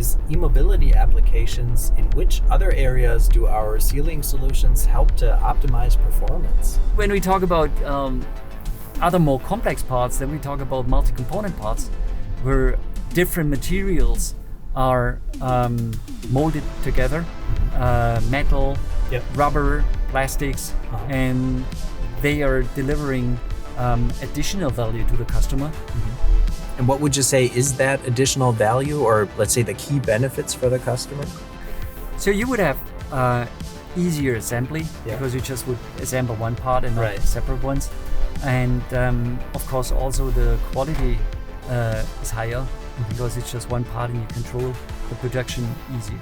these eMobility applications, in which other areas do our sealing solutions help to optimize performance? When we talk about other more complex parts, then we talk about multi-component parts, where different materials are molded together, metal, rubber, plastics, and they are delivering additional value to the customer. And what would you say is that additional value, or let's say the key benefits for the customer? So you would have easier assembly because you just would assemble one part and not separate ones. And of course also the quality is higher because it's just one part and you control the production easier.